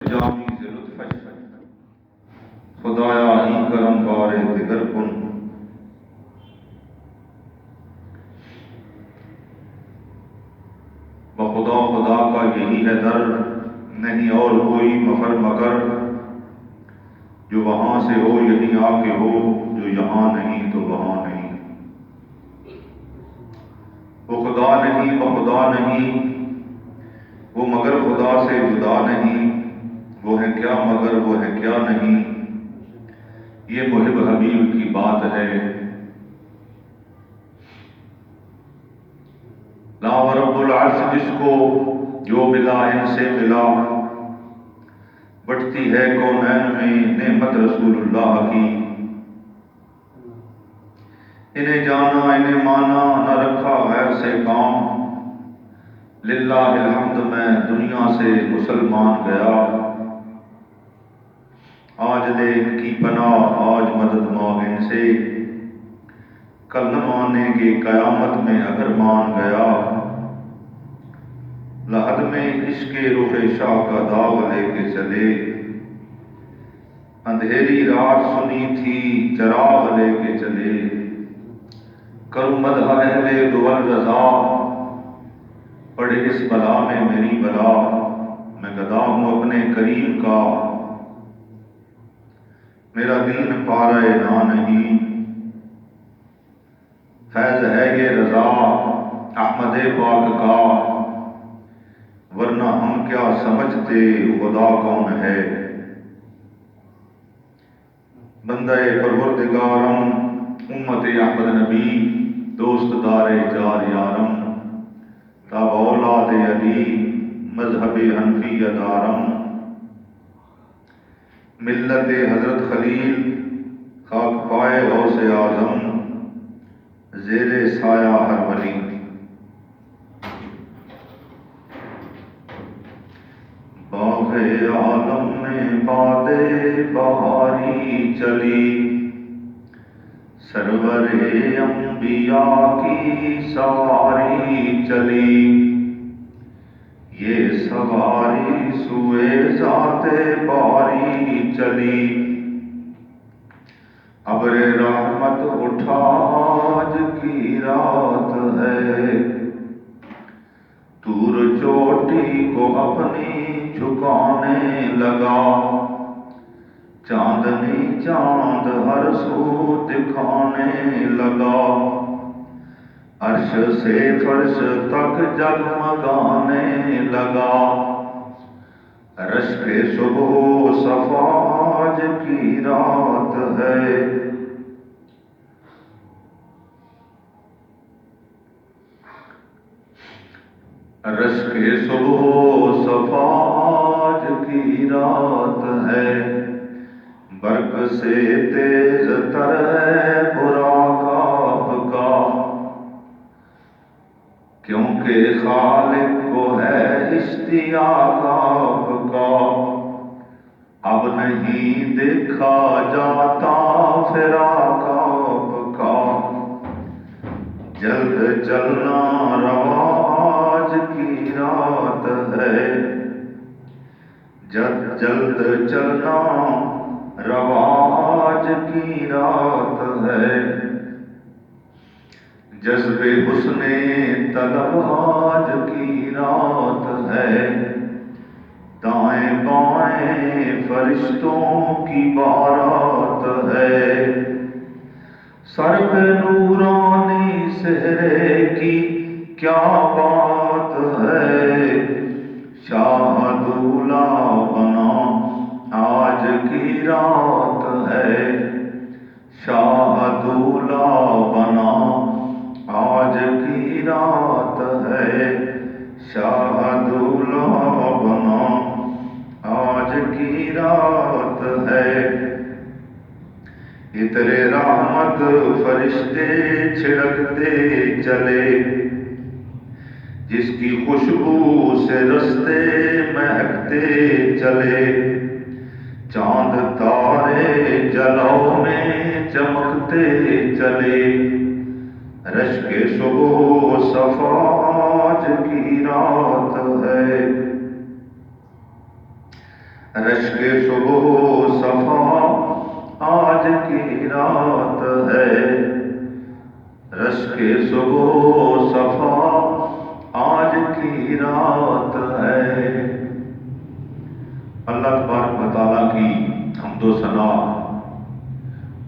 جامی ز لطفش خدایا ہی کرم بار دگر کن۔ بخدا خدا کا یہی ہے در، نہیں اور کوئی مفر مگر، جو وہاں سے ہو یہیں آ کے ہو، جو یہاں نہیں تو وہاں نہیں۔ وہ خدا نہیں بخدا نہیں، وہ مگر خدا سے جدا نہیں، وہ ہے کیا مگر وہ ہے کیا نہیں، یہ محب حبیب کی بات ہے۔ لا و رب العرش جس کو جو ملا ان سے ملا، بٹتی ہے کونین میں نعمت رسول اللہ کی۔ انہیں جانا انہیں مانا نہ رکھا غیر سے کام، للہ الحمد میں دنیا سے مسلمان گیا۔ آج لے ان کی پناہ آج مدد مانگ ان سے، کل نہ مانیں گے قیامت میں اگر مان گیا۔ لحد میں عشق رخ شاہ کا داغ لے کے چلے، اندھیری رات سنی تھی چراغ لے کے چلے۔ کروں مدح اہل دول رضا، پڑے اس بلا میں میری بلا، میں گدا ہوں اپنے کریم کا، میرا دین پارہ نا نہیں۔ فیض ہے یہ رضا احمد پاک کا، ورنہ ہم کیا سمجھتے خدا کون ہے۔ بندہ پروردگارم امت احمد نبی، دوست دار جار یارم، تاب اولاد علی مذہب حنفی دارم۔ ملت حضرت خلیل خاک پائے غوث اعظم، زیر سایہ ہر ولی۔ باغ عالم میں باد بہاری چلی، سرور انبیاء کی سواری چلی، یہ سواری سوئے ذات باری چلی۔ ابر رحمت اٹھا آج کی رات ہے، طور چوٹی کو اپنی جھکانے لگا، چاندنی چاند ہر سو دکھانے لگا، عرش سے فرش تک جگمگانے لگا۔ رشک صبح صفا آج کی رات ہے، رشک صبح صفا آج کی رات ہے، برق سے تیز تر ہے براق آپ کا، کیونکہ خالق کو ہے اشتیاق آپ کا۔ اب نہیں دیکھا جاتا فراق آپ کا، جلد چلنا روا آج کی رات ہے، جلد چلنا روا آج کی رات ہے، جذب حسن طلب آج کی رات ہے، دائیں بائیں فرشتوں کی بارات ہے، سر پہ نورانی سہرے کی کیا بات ہے، شاہ دولہ بنا آج کی رات ہے، شاہ دولہ بنا آج کی رات ہے، شاہ دولہ بنا آج کی رات ہے۔ عطر رحمت فرشتے چھڑکتے چلے، جس کی خوشبو سے رستے مہکتے چلے، چاند تارے جلو میں چمکتے چلے، رشک صبح صفا آج کی رات ہے۔ رشک صبح صفا آج کی رات ہے، رشک صبح صفا آج کی رات ہے۔ اللہ تبارک و تعالیٰ کی حمد و ثنا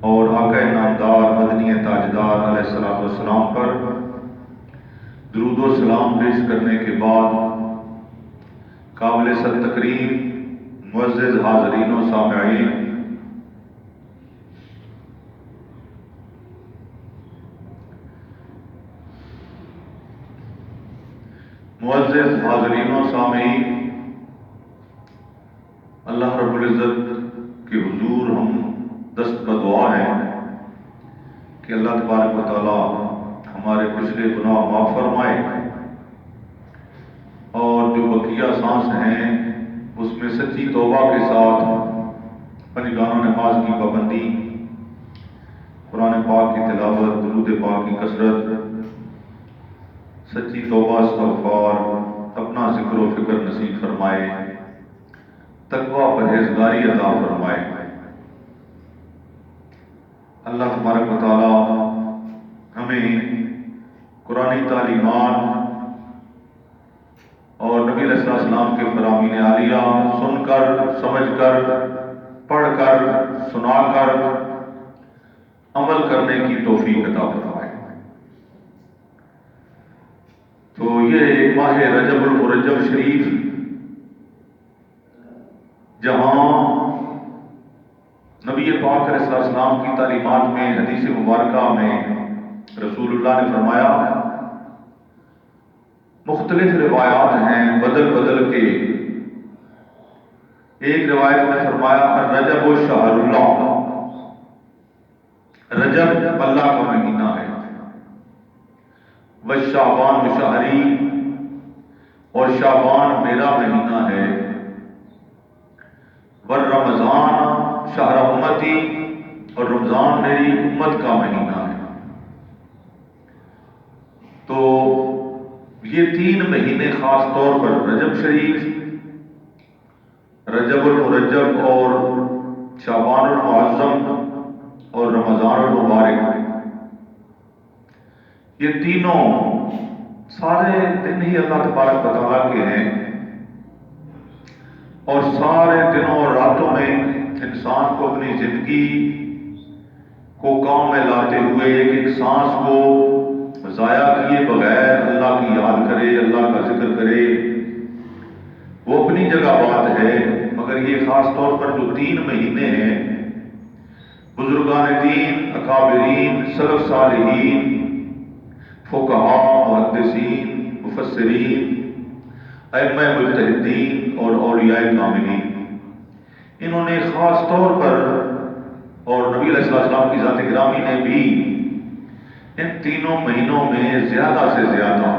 اور آقا نامدار مدنی تاجدار علیہ السلام پر درود و سلام پیش کرنے کے بعد قابل صد تکریم معزز حاضرین و سامعین، معزز حاضرین و سامعین، اللہ رب العزت کے حضور ہم دست بدعا ہیں کہ اللہ تبارک و تعالیٰ ہمارے پچھلے گناہ معاف فرمائے اور جو بقیہ سانس ہیں اس میں سچی توبہ کے ساتھ پنجگانہ نماز کی پابندی، قرآن پاک کی تلاوت، درود پاک کی کثرت، سچی توبہ استغفار، اپنا ذکر و فکر نصیب فرمائے، تقویٰ پرہیزگاری عطا فرمائے۔ اللہ تبارک و تعالی ہمیں قرآنی تعلیمات اور نبی علیہ السلام کے فرامین عالیہ سن کر، سمجھ کر، پڑھ کر، سنا کر عمل کرنے کی توفیق عطا فرمائے۔ تو یہ ماہ رجب المرجب شریف، جہاں نبی پاک علیہ السلام کی تعلیمات میں حدیث مبارکہ میں رسول اللہ نے فرمایا، مختلف روایات ہیں بدل بدل کے، ایک روایت میں فرمایا رجب و شہر اللہ، رجب اللہ کا مہینہ ہے، و شعبان و شہری، اور شعبان میرا مہینہ ہے، و رمضان شہر امتی، اور رمضان میری امت کا مہینہ ہے۔ تو یہ تین مہینے خاص طور پر رجب شریف، رجب المرجب اور شعبان المعظم اور رمضان المبارک، یہ تینوں سارے دن ہی اللہ تبارک و تعالیٰ کے ہیں، اور سارے دنوں اور راتوں میں انسان کو اپنی زندگی کو کام میں لاتے ہوئے ایک ایک سانس کو ضائع کیے بغیر اللہ کی یاد کرے، اللہ کا ذکر کرے، وہ اپنی جگہ بات ہے، مگر یہ خاص طور پر جو تین مہینے ہیں، بزرگان دین، اکابرین، سلف صالحین، فقہاء، محدثین، مفسرین، ائمہ مجتہدین اور اولیاء کاملین، انہوں نے خاص طور پر، اور نبی علیہ السلام کی ذات گرامی نے بھی ان تینوں مہینوں میں زیادہ سے زیادہ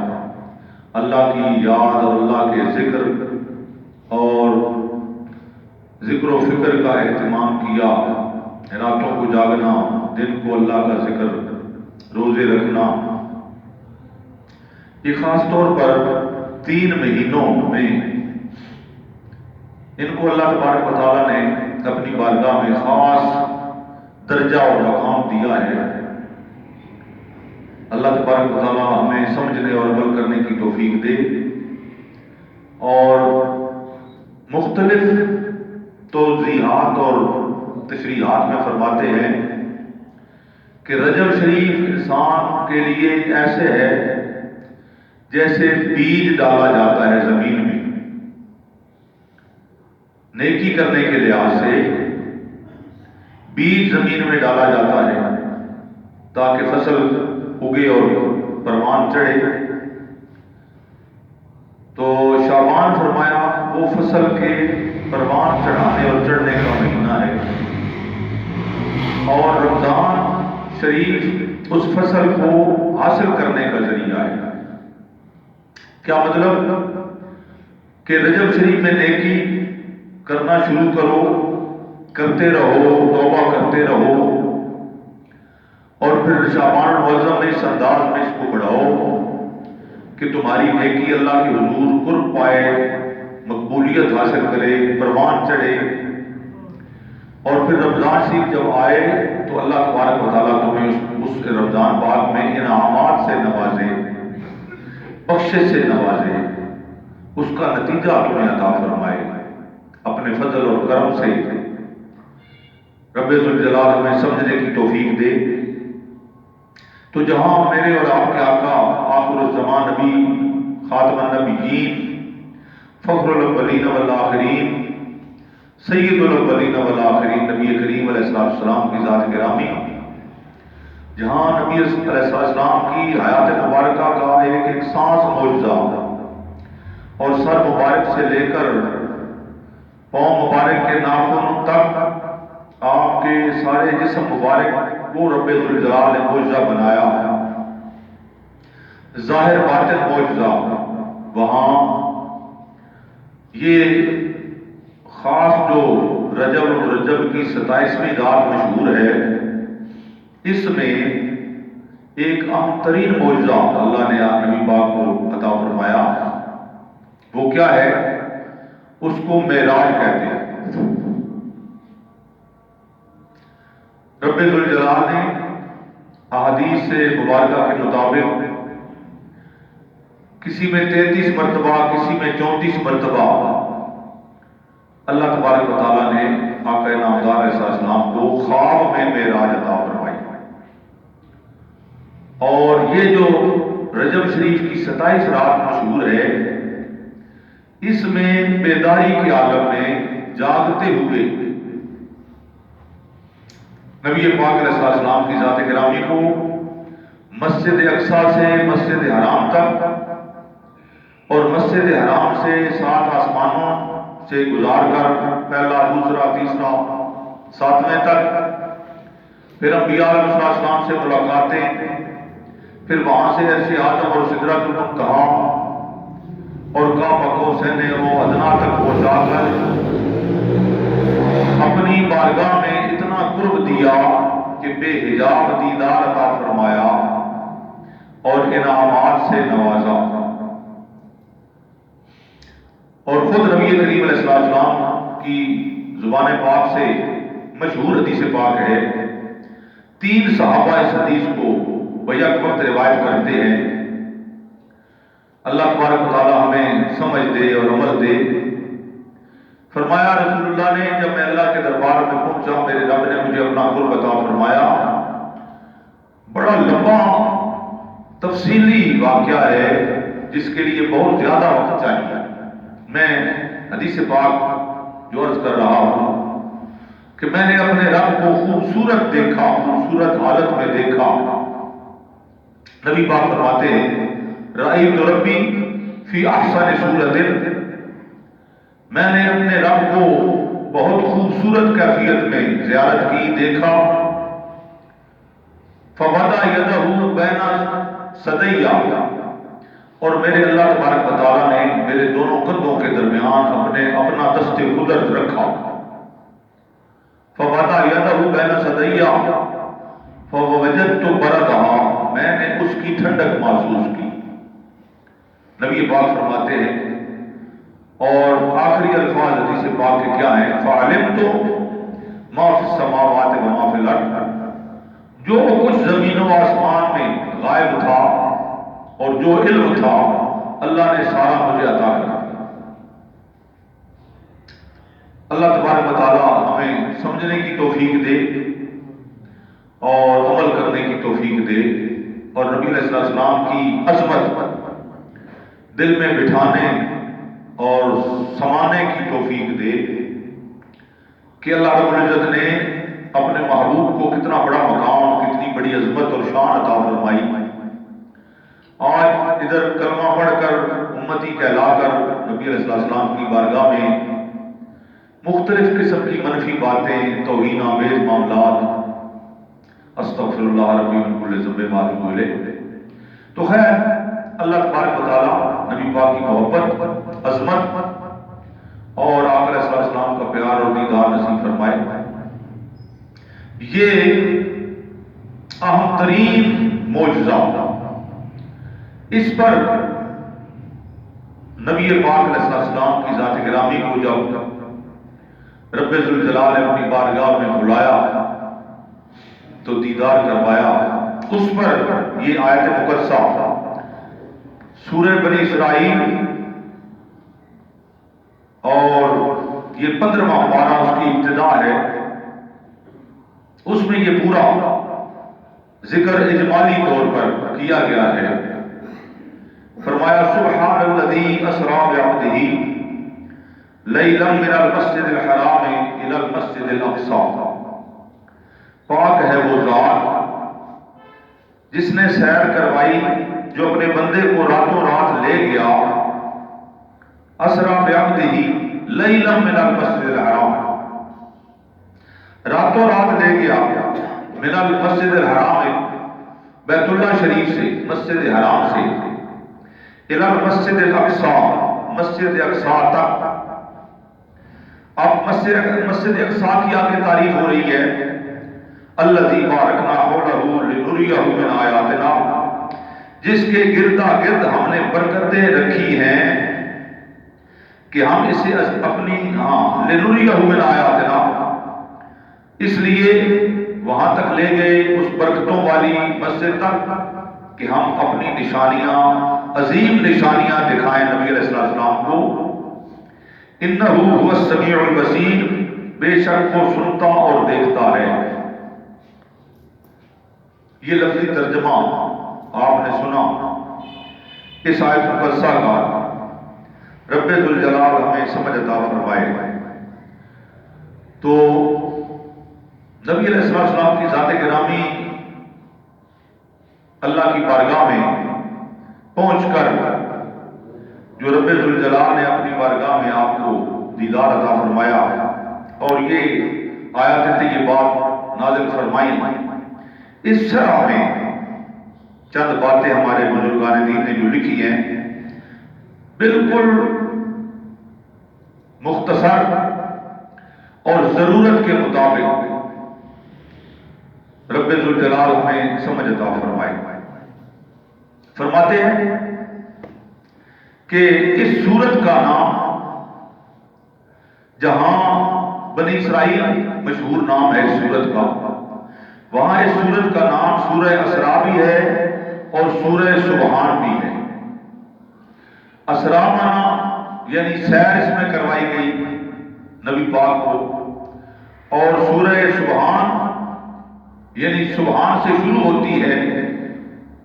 اللہ کی یاد اور اللہ کے ذکر اور ذکر و فکر کا اہتمام کیا، راتوں کو جاگنا، دن کو اللہ کا ذکر، روزے رکھنا۔ یہ خاص طور پر تین مہینوں میں ان کو اللہ تبارک و تعالیٰ نے اپنی بارگاہ میں خاص درجہ اور مقام دیا ہے۔ اللہ تبارک و تعالیٰ ہمیں سمجھنے اور عمل کرنے کی توفیق دے، اور مختلف توضیحات اور تشریحات میں فرماتے ہیں کہ رجب شریف انسان کے لیے ایسے ہے جیسے بیج ڈالا جاتا ہے زمین میں، نیکی کرنے کے لحاظ سے بیج زمین میں ڈالا جاتا ہے تاکہ فصل اگے اور پروان چڑھے۔ تو شعبان فرمایا وہ فصل کے پروان چڑھانے اور چڑھنے کا مہینہ ہے، اور رمضان شریف اس فصل کو حاصل کرنے کا ذریعہ ہے۔ کیا مطلب؟ کہ رجب شریف میں نیکی کرنا شروع کرو، کرتے رہو، توبہ کرتے رہو، اور پھر شعبان المعظم میں اس انداز میں اس کو بڑھاؤ کہ تمہاری نیکی اللہ کے حضور قرب پائے، مقبول مقبولیت حاصل کرے، پروان چڑھے، اور پھر رمضان شریف جب آئے تو اللہ تبارک و تعالیٰ تمہیں اس رمضان پاک میں انعامات سے نوازے، بخشش سے نوازے، اس کا نتیجہ تمہیں عطا فرمائے اپنے فضل اور کرم سے۔ رب ذوالجلال ہمیں سمجھنے کی توفیق دے۔ تو جہاں میرے اور آپ کے آقا آخر الزمان نبی، خاتم النبیین، فخر الاولین والآخرین، سید الاولین والآخرین، نبی کریم علیہ السلام کی ذات گرامی، جہاں نبی علیہ السلام کی حیات مبارکہ کا ایک سانس معجزہ اور سر مبارک سے لے کر پاؤں مبارک کے ناخن تک آپ کے سارے جسم مبارک کو رب ذوالجلال نے معجزہ بنایا، ظاہر باطن معجزہ۔ وہاں یہ خاص جو رجب کی 27ویں رات مشہور ہے، اس میں ایک اہم ترین معجزہ اللہ نے نبی پاک کو عطا فرمایا۔ وہ کیا ہے؟ اس کو معراج کہتے ہیں۔ رب ذوالجلال نے احادیث سے مبارکہ کے مطابق کسی میں 33 مرتبہ، کسی میں 34 مرتبہ اللہ تبارک و تعالیٰ نے آقا نامدار علیہ السلام کو خواب میں معراج عطا فرمائی۔ اور یہ جو رجب شریف کی 27 رات مشہور ہے، اس میں بیداری کے عالم میں جاگتے ہوئے نبی پاک علیہ السلام کی ذات گرامی کو مسجد اقصیٰ سے مسجد حرام تک اور مسجد حرام سے 7 آسمانوں سے گزار کر پہلا، دوسرا، تیسرا، 7ویں تک، پھر انبیاء علیہ السلام سے ملاقاتیں، پھر وہاں سے عرش اعظم اور سدرۃ المنتہا اور کعبہ قوسین و ادنیٰ تک پہنچا کر اپنی بارگاہ میں اتنا قرب دیا کہ بے حجاب دیدار عطا فرمایا اور انعامات سے نوازا۔ اور خود نبی کریم علیہ السلام کی زبان پاک سے مشہور حدیث پاک ہے، 3 صحابہ اس حدیث کو بیک وقت روایت کرتے ہیں۔ اللہ تبارک و تعالیٰ ہمیں سمجھ دے اور عمل دے۔ فرمایا رسول اللہ نے، جب میں اللہ کے دربار میں پہنچا، میرے رب نے مجھے اپنا قرب عطا فرمایا۔ بڑا لمبا تفصیلی واقعہ ہے جس کے لیے بہت زیادہ وقت چاہیے۔ میں حدیث پاک جو عرض کر رہا ہوں کہ میں نے اپنے رب کو خوبصورت دیکھا، خوبصورت حالت میں دیکھا۔ نبی پاک فرماتے ہیں، رأیت ربی فی احسن صورت، میں نے اپنے رب کو بہت خوبصورت کیفیت میں زیارت کی، دیکھا۔ فوضع یدہ بین ثدیہ، اور میرے اللہ تبارک و تعالیٰ نے میرے دونوں کندھوں کے درمیان اپنا دست قدرت رکھا۔ فوضع یدہ بین ثدیہ فوجدت بردہا، میں نے اس کی ٹھنڈک محسوس کی۔ نبی پاک فرماتے ہیں، اور آخری الفاظ حدیث پاک کے کیا ہیں؟ فعلمت ما فی السماوات و ما فی الارض، جو کچھ زمین و آسمان میں غائب تھا اور جو علم تھا، اللہ نے سارا مجھے عطا کر دیا۔ اللہ تبارک و تعالیٰ ہمیں سمجھنے کی توفیق دے اور عمل کرنے کی توفیق دے، اور نبی علیہ السلام کی عظمت دل میں بٹھانے اور سمانے کی توفیق دے کہ اللہ رب العزت نے اپنے محبوب کو کتنا بڑا مقام، کتنی بڑی عظمت اور شان عطا فرمائی۔ آج ادھر کلمہ پڑھ کر امتی کہلا کر نبی علیہ السلام کی بارگاہ میں مختلف قسم کی منفی باتیں، توہین آمیز معاملات، استغفر اللہ ربی من کل ذنب واتوب الیہ۔ تو خیر، اللہ تبارک و تعالیٰ نبی پاک کی محبت، عظمت اور آقا علیہ السلام کا پیار اور دیدار نصیب فرمائے۔ یہ اہم ترین معجزہ، اس پر نبی پاک علیہ السلام کی ذات گرامی کو جب رب ذوالجلال نے اپنی بارگاہ میں بلایا تو دیدار کروایا، اس پر یہ آیت مقدسہ سورہ بنی اسرائیل اور یہ 15واں پارہ اس کی ابتدا ہے، اس میں یہ پورا ذکر اجمالی طور پر کیا گیا ہے۔ فرمایا سبحان الذی اسری بعبدہ لیلا من المسجد الحرام الی المسجد الاقصی، پاک ہے وہ ذات جس نے سیر کروائی جو اپنے بندے کو راتوں رات لے گیا، اسری بعبدہ لیلا من المسجد الحرام، راتوں رات لے گیا من المسجد الحرام بیت اللہ شریف سے، مسجد حرام سے، الی المسجد الاقصی، مسجد اقصی تک۔ اب مسجد اقصی کی آگے تعریف ہو رہی ہے، الذی بارکنا حولہ لنریہ من آیاتنا، جس کے گردا گرد ہم نے برکتیں رکھی ہیں کہ ہم اسے اپنی لنریہ من آیاتنا، اس لیے وہاں تک لے گئے اس برکتوں والی مسجد تک کہ ہم اپنی نشانیاں، عظیم نشانیاں دکھائیں نبی علیہ السلام کو۔ انہ هو السمیع البصیر، بے شک وہ سنتا اور دیکھتا ہے۔ یہ لفظی ترجمہ آپ نے سنا اس آیت مقدسہ کا، رب ذوالجلال ہمیں سمجھ عطا فرمائے۔ تو نبی علیہ السلام کی ذات گرامی اللہ کی بارگاہ میں پہنچ کر جو رب ذوالجلال نے اپنی بارگاہ میں آپ کو دیدار عطا فرمایا اور یہ آیات طیبات نازل فرمائی، اس شرح میں چند باتیں ہمارے بزرگان دین نے جو لکھی ہیں بالکل مختصر اور ضرورت کے مطابق رب ذوالجلال ہمیں سمجھ عطا فرمائے۔ فرماتے ہیں کہ اس سورت کا نام، جہاں بنی اسرائیل مشہور نام ہے اس سورت کا، وہاں اس سورت کا نام سورہ اسراء بھی ہے اور سورہ سبحان بھی ہے۔ اسراء مانا یعنی سیر اس میں کروائی گئی نبی پاک کو، اور سورہ سبحان یعنی سبحان سے شروع ہوتی ہے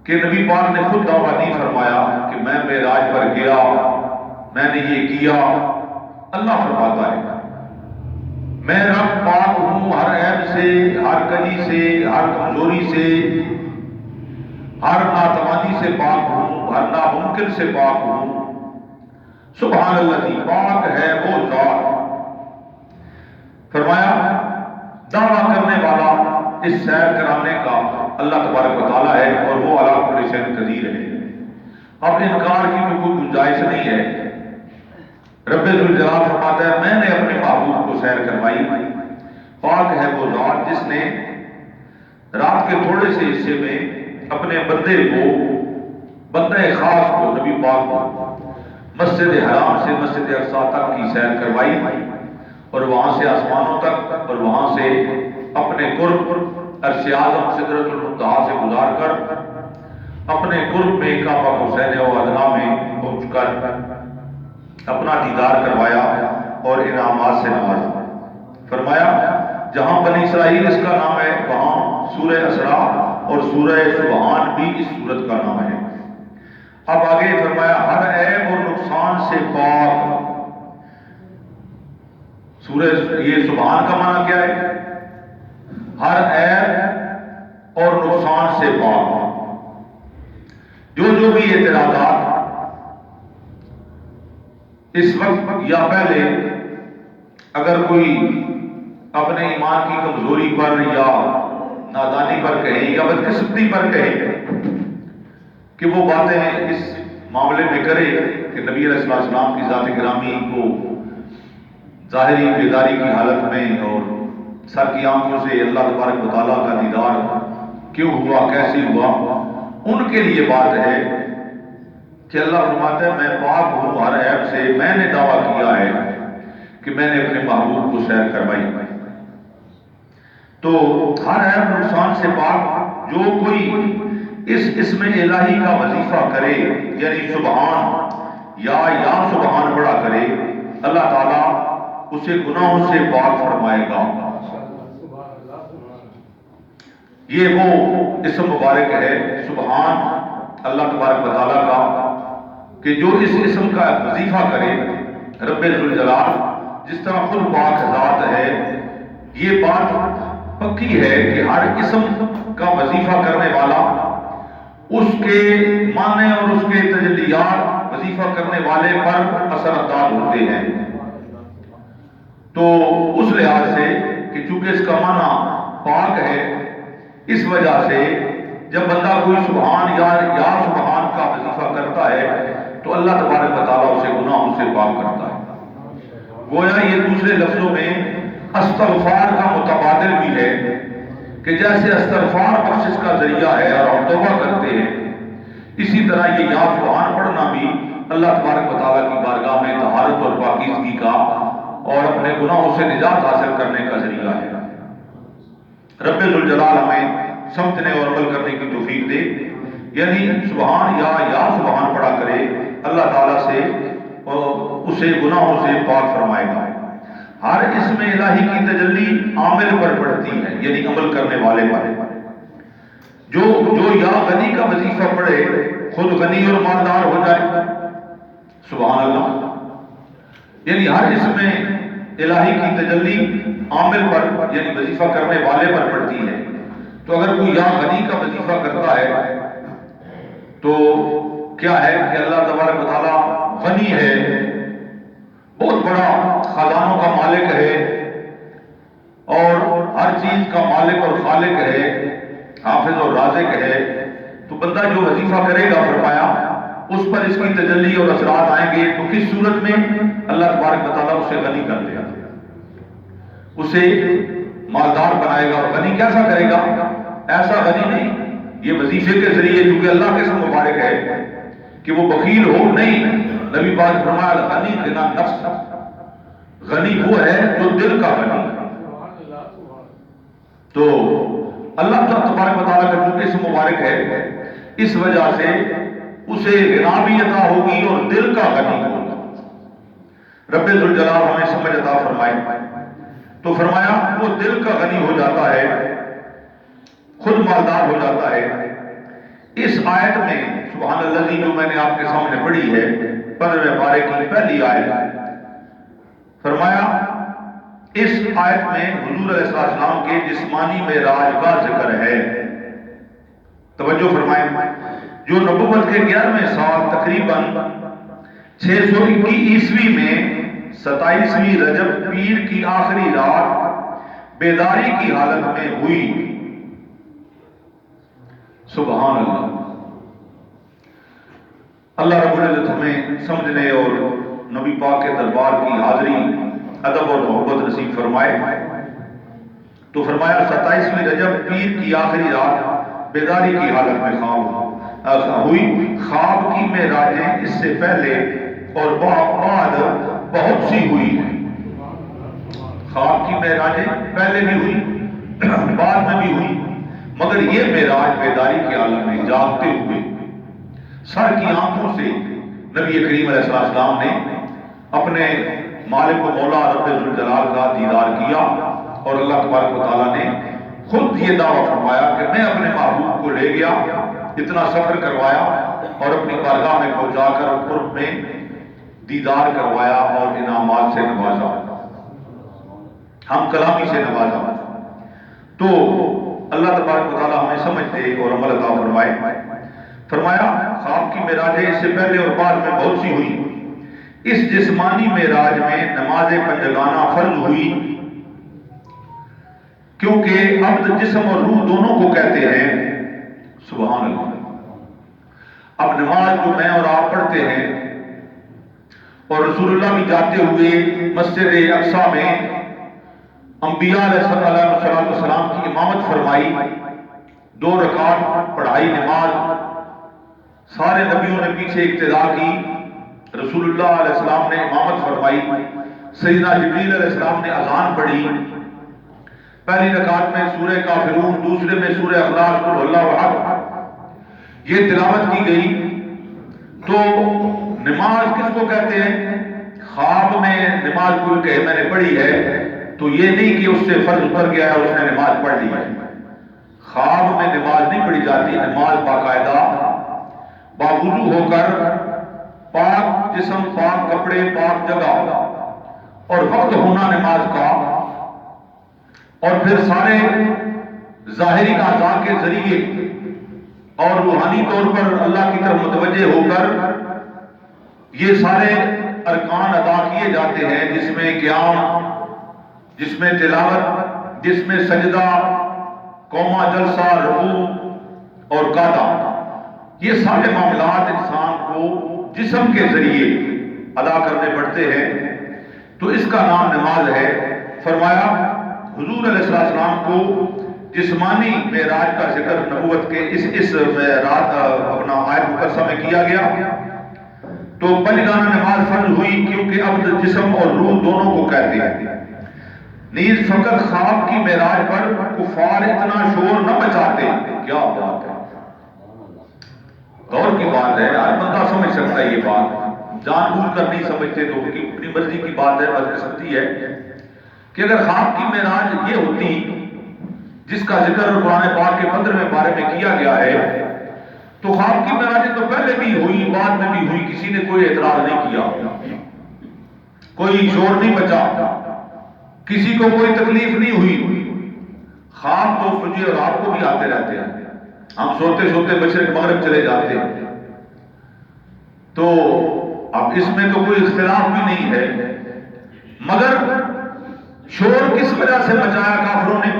کہ نبی پاک نے خود دعویٰ نہیں فرمایا کہ میں معراج پر گیا، میں نے یہ کیا۔ اللہ فرماتا ہے میں رب پاک ہوں ہر عیب سے، ہر کجی سے، ہر کمزوری سے، ہر ناتوانی سے پاک ہوں، ہر ناممکن سے پاک ہوں۔ سبحان اللہ، پاک ہے وہ ذات۔ فرمایا دعویٰ کرنے والا اس سیر کرانے کا اللہ تبارک و تعالیٰ ہے اور وہ علی کل شیء قدیر ہے۔ اب انکار کی تو کوئی گنجائش نہیں ہے۔ رب ذوالجلال فرماتا ہے میں نے اپنے محبوب کو سیر کروائی، پاک ہے وہ ذات جس نے رات کے تھوڑے سے حصے میں اپنے بندے کو، بندہ خاص کو، نبی پاک کو مسجد حرام سے مسجد اقصی تک کی سیر کروائی اور وہاں سے آسمانوں تک اور وہاں سے اپنے قرب عرش اعظم سدرۃ المنتہا سے گزار کر اپنے قرب میں کعبہ حسین و ادنا میں پہنچ کر اپنا دیدار کروایا اور انعامات سے نوازا۔ فرمایا جہاں بنی اسرائیل اس کا نام ہے وہاں سورہ اسراء اور سورہ سبحان بھی اس سورت کا نام ہے۔ اب آگے فرمایا ہر عیب اور نقصان سے پاک۔ سورہ یہ سبحان کا معنی کیا ہے؟ ہر عیب اور نقصان سے پاک۔ جو بھی اعتراضات اس وقت یا پہلے اگر کوئی اپنے ایمان کی کمزوری پر یا نادانی پر کہے یا بدقسمتی پر کہے کہ وہ باتیں اس معاملے میں کرے کہ نبی علیہ السلام کی ذات گرامی کو ظاہری بیداری کی حالت میں اور سر کی آنکھوں سے اللہ تبارک و تعالیٰ کا دیدار کیوں ہوا، کیسے ہوا، ان کے لیے بات ہے کہ اللہ فرماتا ہے میں پاک ہوں ہر عیب سے، میں نے دعویٰ کیا ہے کہ میں نے اپنے محبوب کو سیر کروائی، تو ہر عیب نقصان سے پاک جو کوئی اس اسم الہی کا وظیفہ کرے، یعنی سبحان یا سبحان بڑا کرے، اللہ تعالیٰ اسے گناہوں سے پاک فرمائے گا۔ یہ وہ اسم مبارک ہے سبحان اللہ تبارک و تعالیٰ کا، کہ جو اس اسم کا وظیفہ کرے رب ذوالجلال، جس طرح خود پاک ذات ہے، یہ بات پکی ہے کہ ہر اسم کا وظیفہ کرنے والا اس کے معنی اور اس کے تجلیات وظیفہ کرنے والے پر اثر انداز ہوتے ہیں۔ تو اس لحاظ سے کہ چونکہ اس کا معنی پاک ہے، اس وجہ سے جب بندہ کوئی سبحان یا سبحان کا وظیفہ کرتا ہے تو اللہ تبارک و تعالیٰ اسے گناہوں سے پاک کرتا ہے۔ گویا یہ دوسرے لفظوں میں استغفار کا متبادل بھی ہے کہ جیسے استغفار بخشش کا ذریعہ ہے اور ہم توبہ کرتے ہیں، اسی طرح یہ یا سبحان پڑھنا بھی اللہ تبارک و تعالیٰ کی بارگاہ میں طہارت اور پاکیزگی کا اور اپنے گناہوں سے نجات حاصل کرنے کا ذریعہ ہے۔ رب ذوالجلال ہمیں سمجھنے اور عمل کرنے کی توفیق دے، یعنی سبحان یا سبحان پڑھا کرے، اللہ تعالیٰ سے اسے گناہوں سے پاک فرمائے گا۔ ہر اسم الہی کی تجلی عامل پر پڑتی ہے، یعنی عمل کرنے والے پر۔ جو یا غنی کا وظیفہ پڑھے خود غنی اور مالدار ہو جائے، سبحان اللہ، یعنی ہر اسم الہی کی تجلی عامل پر یعنی وظیفہ کرنے والے پر پڑتی ہے۔ تو اگر کوئی یا غنی کا وظیفہ کرتا ہے تو کیا ہے کہ اللہ تبارک و تعالیٰ غنی ہے، بہت بڑا خزانوں کا مالک ہے اور ہر چیز کا مالک اور خالق ہے، حافظ اور رازق ہے، تو بندہ جو وظیفہ کرے گا فرمایا اس پر اس کی تجلی اور اثرات آئیں گے، تو کس صورت میں اللہ تبارک و تعالیٰ اسے غنی کر دے گا، اسے مالدار بنائے گا۔ اور غنی کیسا کرے گا؟ ایسا غنی نہیں، یہ وظیفے کے ذریعے، چونکہ اللہ کے اسم مبارک ہے کہ وہ بخیل ہو نہیں۔ نبی پاک فرمایا غنی غنا نفس، غنی وہ ہے جو دل کا غنی۔ تو اللہ تبارک و تعالیٰ کا چونکہ اسم مبارک ہے، اس وجہ سے اسے غنا بھی عطا ہوگی اور دل کا غنی ہوگا۔ رب ذوالجلال ہمیں سمجھ عطا فرمائے۔ تو فرمایا وہ دل کا غنی ہو جاتا ہے، خود مالدار ہو جاتا ہے۔ اس آیت میں سبحان اللہ جو میں نے آپ کے سامنے پڑھی ہے 15ویں پارے کی پہلی آیت، فرمایا اس آیت میں حضور علیہ السلام کے جسمانی معراج کا ذکر ہے۔ توجہ فرمائیں، جو نبوت کے 11ویں سال تقریباً 621 عیسوی میں 27ویں رجب پیر کی آخری رات بیداری کی حالت میں ہوئی۔ سبحان اللہ، اللہ رب العزت ہمیں سمجھنے اور نبی پاک کے دربار کی حاضری، ادب اور محبت نصیب فرمائے۔ تو فرمایا 27ویں رجب پیر کی آخری رات بیداری کی حالت میں خواب ہوئی۔ خواب کی معراجیں اس سے پہلے اور بعد بہت سی ہوئی ہیں۔ خواب کی معراجیں پہلے بھی ہوئی، بعد میں بھی ہوئی، مگر یہ معراج بیداری کی حالت میں جاگتے ہوئے سر کی آنکھوں سے نبی کریم علیہ السلام نے اپنے مالک و مولا رب ذوالجلال کا دیدار کیا، اور اللہ تبارک و تعالیٰ نے خود یہ دعویٰ فرمایا کہ میں اپنے محبوب کو لے گیا، اتنا سفر کروایا اور اپنی بارگاہ میں پہنچا کر قرب میں دیدار کروایا اور انعامات سے نوازا، ہم کلامی سے نوازا۔ تو اللہ تبارک و تعالیٰ ہمیں سمجھتے اور عمل عطا فرمائے۔ فرمایا خواب کی معراجیں اس سے پہلے اور بعد میں بہت سی ہوئی۔ اس جسمانی معراج میں نماز پنجگانہ فرض ہوئی، کیونکہ عبد جسم اور روح دونوں کو کہتے ہیں۔ سبحان اللہ، اب نماز جو میں اور آپ پڑھتے ہیں اور رسول اللہ بھی جاتے ہوئے مسجد اقصیٰ میں انبیاء علیہ السلام کی امامت فرمائی، 2 رکعت پڑھائی نماز، سارے نبیوں نے پیچھے اقتدا کی، رسول اللہ علیہ السلام نے امامت فرمائی، سیدنا جبریل علیہ السلام نے اذان پڑھی، پہلی رکعت میں سورہ کافرون، دوسرے میں سورہ اخلاص، قل اللہ احد، یہ تلاوت کی گئی۔ تو نماز کس کو کہتے ہیں؟ خواب میں نماز کوئی کہے میں نے پڑھی ہے تو یہ نہیں کہ اس سے فرض اتر گیا ہے، اس نے نماز پڑھ لی ہے۔ خواب میں نماز نہیں پڑھی جاتی، نماز باقاعدہ باوضو ہو کر، پاک جسم، پاک کپڑے، پاک جگہ اور وقت ہونا نماز کا، اور پھر سارے ظاہری اعضاء کے ذریعے اور روحانی طور پر اللہ کی طرف متوجہ ہو کر یہ سارے ارکان ادا کیے جاتے ہیں، جس میں قیام، جس میں تلاوت، جس میں سجدہ، قوما، جلسہ، رکوع اور قعدہ، یہ سارے معاملات انسان کو جسم کے ذریعے ادا کرنے پڑتے ہیں، تو اس کا نام نماز ہے۔ فرمایا حضور علیہ السلام کو جسمانی معراج کا ذکر نبوت کے اس رات اپنا آیت مقدسہ میں کیا گیا، تو پنجگانہ نماز فرض ہوئی، کیونکہ اب جسم اور روح دونوں کو کہتے ہیں۔ نیز فقط خواب کی معراج پر کفار اتنا شور نہ مچاتے، کیا بات ہے، غور کی بات ہے، ہر بندہ سمجھ سکتا ہے یہ بات، جان بوجھ کر نہیں سمجھتے تو ان کی اپنی مرضی کی بات ہے، بدقسمتی ہے کہ اگر خواب کی معراج یہ ہوتی جس کا ذکر قرآن پاک کے 15ویں پارے میں کیا گیا ہے، تو خواب کی معراج تو پہلے بھی ہوئی، بعد میں بھی ہوئی، کسی نے کوئی اعتراض نہیں کیا، کوئی شور نہیں بچا، کسی کو کوئی تکلیف نہیں ہوئی۔ خواب تو مجھے اور آپ کو بھی آتے رہتے ہیں، ہم سوتے سوتے مشرق مغرب چلے جاتے ہیں، تو اب اس میں تو کوئی اختلاف بھی نہیں ہے، مگر شور کس وجہ سے مچایا کافروں نے؟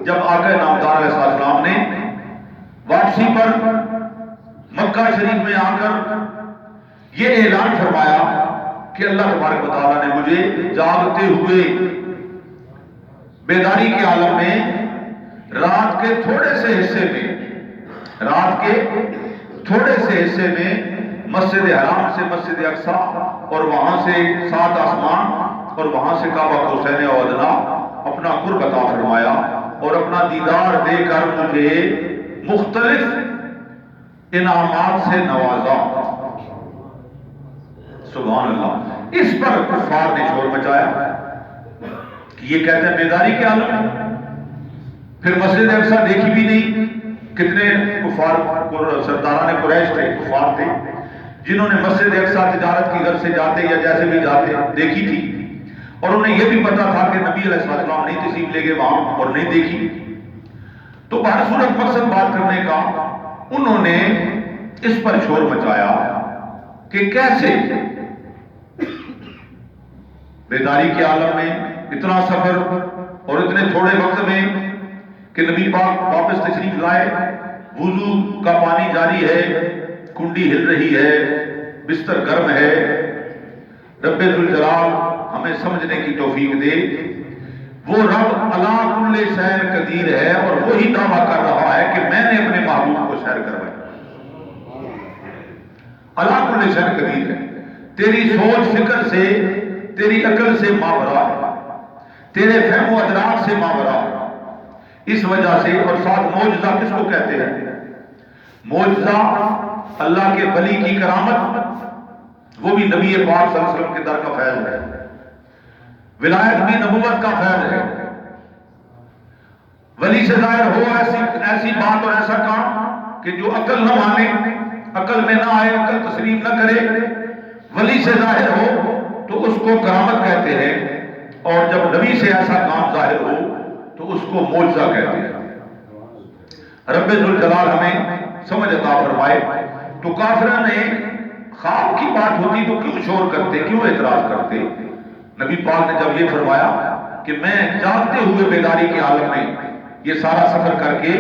جب آقا نامدار علیہ السلام نے واپسی پر مکہ شریف میں آ کر یہ اعلان فرمایا کہ اللہ تبارک و تعالیٰ نے مجھے جاگتے ہوئے بیداری کے عالم میں رات کے تھوڑے سے حصے میں مسجد حرام سے مسجد اقصی اور وہاں سے 7 آسمان اور وہاں سے کعبہ قوسین و ادنیٰ اپنا قرب عطا فرمایا اور اپنا دیدار دے کر مجھے مختلف انعامات سے نوازا۔ سبحان اللہ۔ اس پر کفار نے شور مچایا کہ یہ کہتے ہیں بیداری کے عالم میں، پھر مسجد اقصی دیکھی بھی نہیں۔ کتنے کفار سرداران قریش تھے، کفار تھے، جنہوں نے مسجد اقصی تجارت کی غرض سے جاتے یا جیسے بھی جاتے دیکھی تھی، اور انہیں یہ بھی پتا تھا کہ نبی علیہ السلام نہیں تشریف لے گئے وہاں اور نہیں دیکھی، تو بہر صورت مقصد بات کرنے کا انہوں نے اس پر شور مچایا کہ کیسے بیداری کے عالم میں اتنا سفر اور اتنے تھوڑے وقت میں کہ نبی پاک واپس تشریف لائے، وضو کا پانی جاری ہے، کنڈی ہل رہی ہے، بستر گرم ہے۔ رب ذوالجلال ہمیں سمجھنے کی توفیق دے، وہ رب علی کل شیء قدیر ہے اور وہی دعویٰ کر رہا ہے کہ میں نے اپنے محبوب کو سیر کروایا، علی کل شیء قدیر ہے، تیری سوچ فکر سے، تیری عقل سے ماورا ہے، تیرے فہم و ادراک سے ماورا ہے۔ اس وجہ سے، اور ساتھ معجزہ کس کو کہتے ہیں؟ معجزہ اللہ کے ولی کی کرامت، وہ بھی نبی پاک صلی اللہ علیہ وسلم کے در کا فیض ہے، ولایت بھی نبوت کا فیض ہے۔ ولی سے ظاہر ہو ایسی بات اور ایسا کام کہ جو عقل نہ مانے، عقل میں نہ آئے، عقل تسلیم نہ کرے، ولی سے ظاہر ہو تو اس کو کرامت کہتے ہیں، اور جب نبی سے ایسا کام ظاہر ہو تو اس کو معجزہ کہتے ہیں۔ رب ذوالجلال ہمیں سمجھ عطا فرمائے۔ تو کافروں نے خواب کی بات ہوتی تو کیوں شور کرتے، کیوں اعتراض کرتے؟ نبی پاک نے جب یہ فرمایا کہ میں جاگتے ہوئے بیداری کے عالم میں یہ سارا سفر کر کے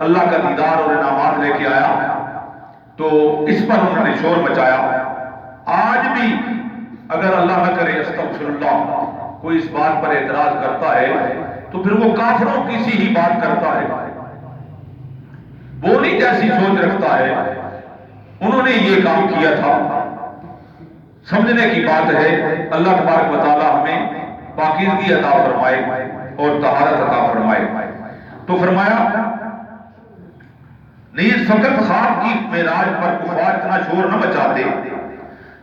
اللہ کا دیدار اور انعامات لے کے آیا، تو اس پر انہوں نے شور مچایا۔ آج بھی اگر اللہ نہ کرے استغفر اللہ کوئی اس بات پر اعتراض کرتا ہے تو پھر وہ کافروں کی سی ہی بات کرتا ہے، وہ نہیں جیسی سوچ رکھتا ہے، انہوں نے یہ کام کیا تھا۔ سمجھنے کی بات ہے، اللہ تبارک و تعالی ہمیں پاکیزگی عطا فرمائے اور طہارت عطا فرمائے۔ تو فرمایا نیز فقط خواب کی معراج پر کفار اتنا شور نہ مچاتے،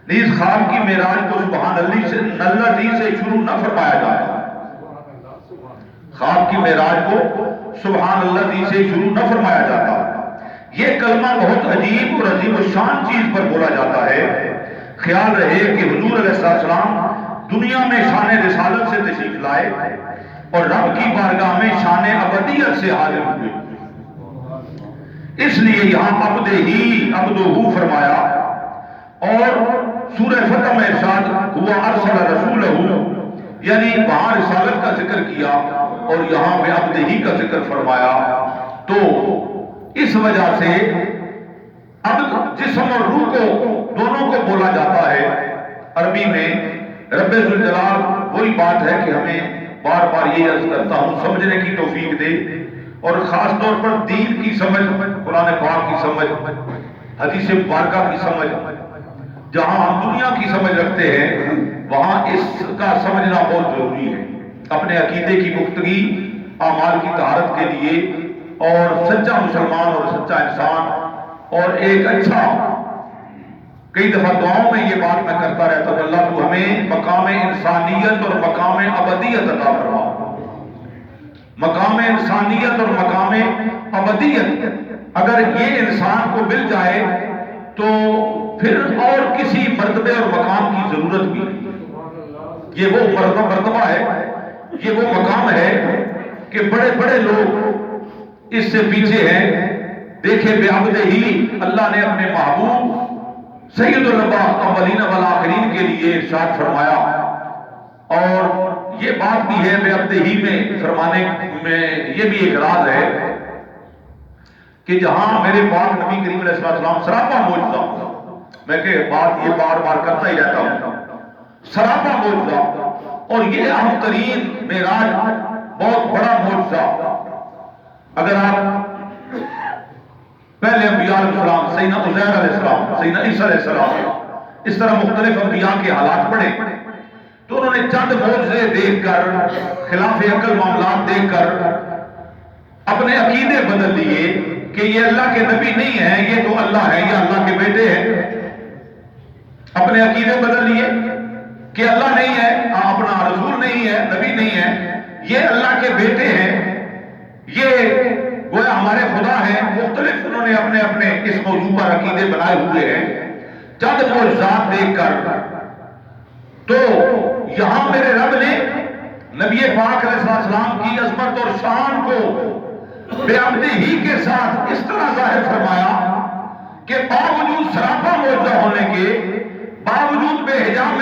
نیز خواب کی معراج کو سبحان اللہ سے شروع نہ فرمایا جاتا، خواب کی معراج کو سبحان اللہ سے شروع نہ فرمایا جاتا۔ یہ کلمہ بہت عجیب اور عظیم الشان چیز پر بولا جاتا ہے۔ خیال رہے کہ حضور علیہ السلام دنیا میں شان رسالت سے تشریف لائے اور رب کی بارگاہ میں شان ابدیت سے حاضر ہوئے، اس لیے یہاں عبدہ فرمایا، اور سورہ فتح میں ارشاد ہوا ارسل رسولہ، یعنی وہاں رسالت کا ذکر کیا اور یہاں پہ عبدہ کا ذکر فرمایا۔ تو اس وجہ سے عبد جسم اور روح کو دونوں کو بولا جاتا ہے عربی میں۔ رب ذوالجلال وہی بات ہے کہ ہمیں بار بار یہ عرض کرتا ہوں سمجھنے کی توفیق دے، اور خاص طور پر دین کی سمجھ، قرآن پاک کی سمجھ، حدیث مبارکہ کی سمجھ۔ جہاں ہم دنیا کی سمجھ رکھتے ہیں وہاں اس کا سمجھنا بہت ضروری ہے، اپنے عقیدے کی پختگی، اعمال کی طہارت کے لیے، اور سچا مسلمان اور سچا انسان اور ایک اچھا۔ کئی دفعہ دعاؤں میں یہ بات میں کرتا رہتا ہوں، اللہ تو ہمیں مقام انسانیت اور مقام ابدیت عطا فرما، مقام انسانیت اور مقام ابدیت۔ اگر یہ انسان کو مل جائے تو پھر اور کسی مرتبے اور مقام کی ضرورت بھی نہیں۔ یہ وہ مرتبہ ہے، یہ وہ مقام ہے کہ بڑے بڑے لوگ اس سے پیچھے ہیں۔ دیکھیں بعبدہ ہی اللہ نے اپنے محبوب سید الاولین والآخرین کے لیے ارشاد فرمایا، اور یہ بات بھی ہے بعبدہ ہی میں فرمانے میں یہ بھی ایک راز ہے کہ جہاں میرے پاک نبی کریم علیہ السلام سراپا معجزہ، میں کہ بات یہ بار بار کرتا ہی رہتا ہوں، سراپا معجزہ، اور یہ اہم ترین معراج بہت بڑا معجزہ۔ اگر آپ پہلے انبیاء علیہ السلام، سیدنا عزیر علیہ السلام، سیدنا عیسیٰ علیہ السلام، اس طرح مختلف انبیاء کے حالات پڑھیں تو انہوں نے چند معجزے دیکھ کر، خلاف عقل معاملات دیکھ کر اپنے عقیدے بدل لیے کہ یہ اللہ کے نبی نہیں ہیں، یہ تو اللہ ہے، یہ اللہ کے بیٹے ہیں۔ اپنے عقیدے بدل لیے کہ اللہ نہیں ہے، اپنا رسول نہیں ہے، نبی نہیں ہے، یہ اللہ کے بیٹے ہیں، یہ گویا ہمارے خدا ہیں۔ مختلف انہوں نے اپنے اپنے اس موضوع پر عقیدے بنائے ہوئے ہیں چند معجزات دیکھ کر۔ تو یہاں میرے رب نے نبی پاک علیہ السلام کی عظمت اور شان کو بعبدہ ہی کے ساتھ اس طرح ظاہر فرمایا کہ باوجود سراپا معجزہ ہونے کے باوجود بے حجاب